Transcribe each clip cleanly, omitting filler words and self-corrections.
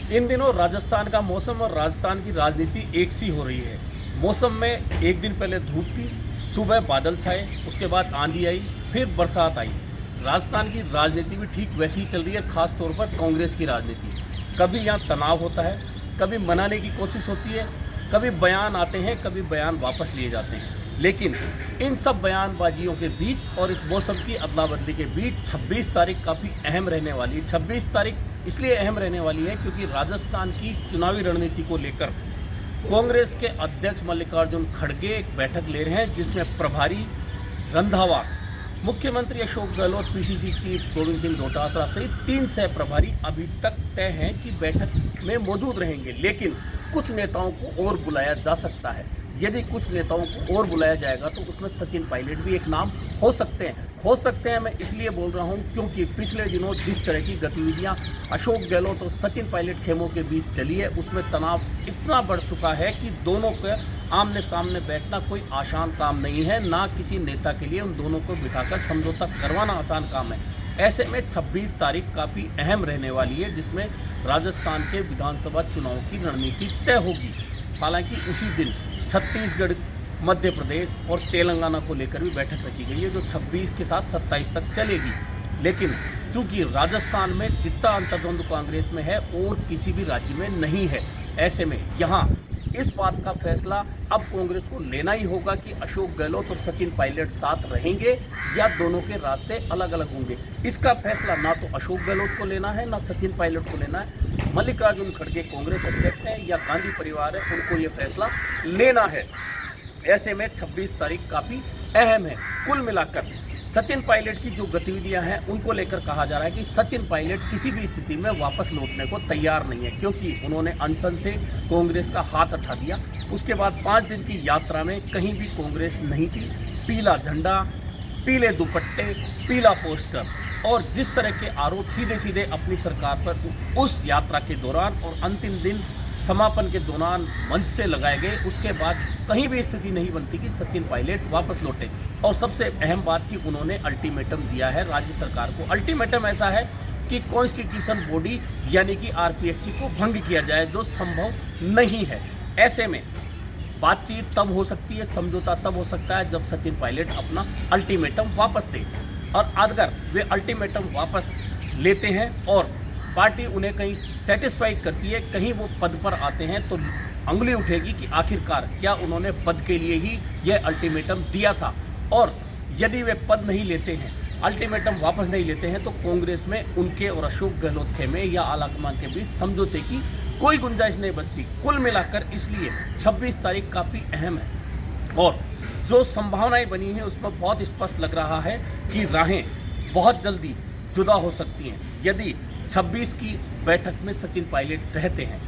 इन दिनों राजस्थान का मौसम और राजस्थान की राजनीति एक सी हो रही है। मौसम में एक दिन पहले धूप थी, सुबह बादल छाए, उसके बाद आंधी आई, फिर बरसात आई। राजस्थान की राजनीति भी ठीक वैसी ही चल रही है, खास तौर पर कांग्रेस की राजनीति। कभी यहाँ तनाव होता है, कभी मनाने की कोशिश होती है, कभी बयान आते हैं, कभी बयान वापस लिए जाते हैं। लेकिन इन सब बयानबाजियों के बीच और इस मौसम की अदला बदली के बीच 26 तारीख काफ़ी अहम रहने वाली है। 26 तारीख इसलिए अहम रहने वाली है क्योंकि राजस्थान की चुनावी रणनीति को लेकर कांग्रेस के अध्यक्ष मल्लिकार्जुन खड़गे एक बैठक ले रहे हैं, जिसमें प्रभारी रंधावा, मुख्यमंत्री अशोक गहलोत, पीसीसी चीफ गोविंद सिंह डोटासरा सहित 3 सह प्रभारी अभी तक तय हैं कि बैठक में मौजूद रहेंगे। लेकिन कुछ नेताओं को और बुलाया जा सकता है। यदि कुछ नेताओं को और बुलाया जाएगा तो उसमें सचिन पायलट भी एक नाम हो सकते हैं। मैं इसलिए बोल रहा हूं क्योंकि पिछले दिनों जिस तरह की गतिविधियां अशोक गहलोत और सचिन पायलट खेमों के बीच चली है, उसमें तनाव इतना बढ़ चुका है कि दोनों के आमने सामने बैठना कोई आसान काम नहीं है। ना किसी नेता के लिए उन दोनों को बिठाकर समझौता करवाना आसान काम है। ऐसे में 26 तारीख काफ़ी अहम रहने वाली है, जिसमें राजस्थान के विधानसभा चुनाव की रणनीति तय होगी। हालांकि उसी दिन छत्तीसगढ़, मध्य प्रदेश और तेलंगाना को लेकर भी बैठक रखी गई है, जो 26 के साथ 27 तक चलेगी। लेकिन चूंकि राजस्थान में जितना अंतर्द्वंद कांग्रेस में है और किसी भी राज्य में नहीं है, ऐसे में यहाँ इस बात का फैसला अब कांग्रेस को लेना ही होगा कि अशोक गहलोत और सचिन पायलट साथ रहेंगे या दोनों के रास्ते अलग अलग होंगे। इसका फैसला ना तो अशोक गहलोत को लेना है, ना सचिन पायलट को लेना है। मल्लिकार्जुन खड़गे कांग्रेस अध्यक्ष हैं या गांधी परिवार है, उनको ये फैसला लेना है। ऐसे में 26 तारीख काफ़ी अहम है। कुल मिलाकर सचिन पायलट की जो गतिविधियां हैं उनको लेकर कहा जा रहा है कि सचिन पायलट किसी भी स्थिति में वापस लौटने को तैयार नहीं है, क्योंकि उन्होंने अनशन से कांग्रेस का हाथ उठा दिया। उसके बाद 5 दिन की यात्रा में कहीं भी कांग्रेस नहीं थी। पीला झंडा, पीले दुपट्टे, पीला पोस्टर और जिस तरह के आरोप सीधे सीधे अपनी सरकार पर उस यात्रा के दौरान और अंतिम दिन समापन के दौरान मंच से लगाए गए, उसके बाद कहीं भी स्थिति नहीं बनती कि सचिन पायलट वापस लौटे। और सबसे अहम बात कि उन्होंने अल्टीमेटम दिया है राज्य सरकार को। अल्टीमेटम ऐसा है कि कॉन्स्टिट्यूशन बॉडी यानी कि आरपीएससी को भंग किया जाए, जो संभव नहीं है। ऐसे में बातचीत तब हो सकती है, समझौता तब हो सकता है जब सचिन पायलट अपना अल्टीमेटम वापस दे। और अगर वे अल्टीमेटम वापस लेते हैं और पार्टी उन्हें कहीं सेटिस्फाइड करती है, कहीं वो पद पर आते हैं, तो अंगुली उठेगी कि आखिरकार क्या उन्होंने पद के लिए ही यह अल्टीमेटम दिया था। और यदि वे पद नहीं लेते हैं, अल्टीमेटम वापस नहीं लेते हैं, तो कांग्रेस में उनके और अशोक गहलोत खेमे या आलाकमान के बीच समझौते की कोई गुंजाइश नहीं बचती। कुल मिलाकर इसलिए 26 तारीख काफ़ी अहम है और जो संभावनाएं बनी हैं उसमें बहुत स्पष्ट लग रहा है कि राहें बहुत जल्दी जुदा हो सकती हैं। यदि 26 की बैठक में सचिन पायलट रहते हैं,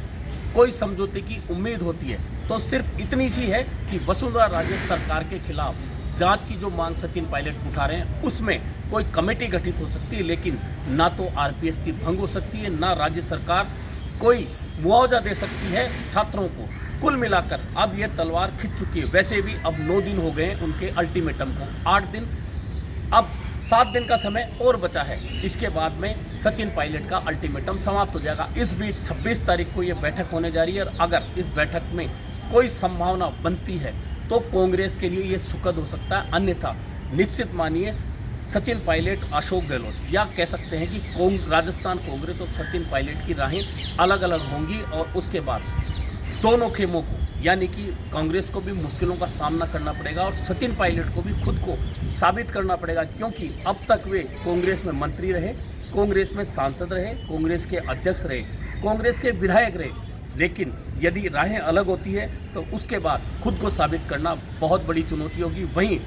कोई समझौते की उम्मीद होती है, तो सिर्फ इतनी सी है कि वसुंधरा राजे सरकार के खिलाफ जांच की जो मांग सचिन पायलट उठा रहे हैं, उसमें कोई कमेटी गठित हो सकती है, लेकिन ना तो आरपीएससी भंग हो सकती है, ना राज्य सरकार कोई मुआवजा दे सकती है छात्रों को। कुल मिलाकर अब यह तलवार खिंच चुकी है। वैसे भी अब 9 दिन हो गए हैं उनके अल्टीमेटम को, 8 दिन, अब 7 दिन का समय और बचा है। इसके बाद में सचिन पायलट का अल्टीमेटम समाप्त हो जाएगा। इस बीच 26 तारीख को ये बैठक होने जा रही है और अगर इस बैठक में कोई संभावना बनती है तो कांग्रेस के लिए ये सुखद हो सकता है, अन्यथा निश्चित मानिए सचिन पायलट, अशोक गहलोत, या कह सकते हैं कि राजस्थान कांग्रेस और सचिन पायलट की राहें अलग अलग होंगी और उसके बाद दोनों खेमों को यानी कि कांग्रेस को भी मुश्किलों का सामना करना पड़ेगा और सचिन पायलट को भी खुद को साबित करना पड़ेगा, क्योंकि अब तक वे कांग्रेस में मंत्री रहे, कांग्रेस में सांसद रहे, कांग्रेस के अध्यक्ष रहे, कांग्रेस के विधायक रहे। लेकिन यदि राहें अलग होती है तो उसके बाद खुद को साबित करना बहुत बड़ी चुनौती होगी। वहीं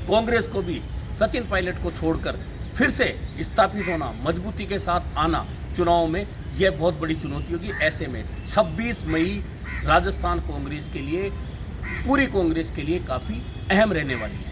कांग्रेस को भी सचिन पायलट को छोड़कर फिर से स्थापित होना, मजबूती के साथ आना चुनाव में, यह बहुत बड़ी चुनौती होगी। ऐसे में 26 मई राजस्थान कांग्रेस के लिए, पूरी कांग्रेस के लिए काफ़ी अहम रहने वाली है।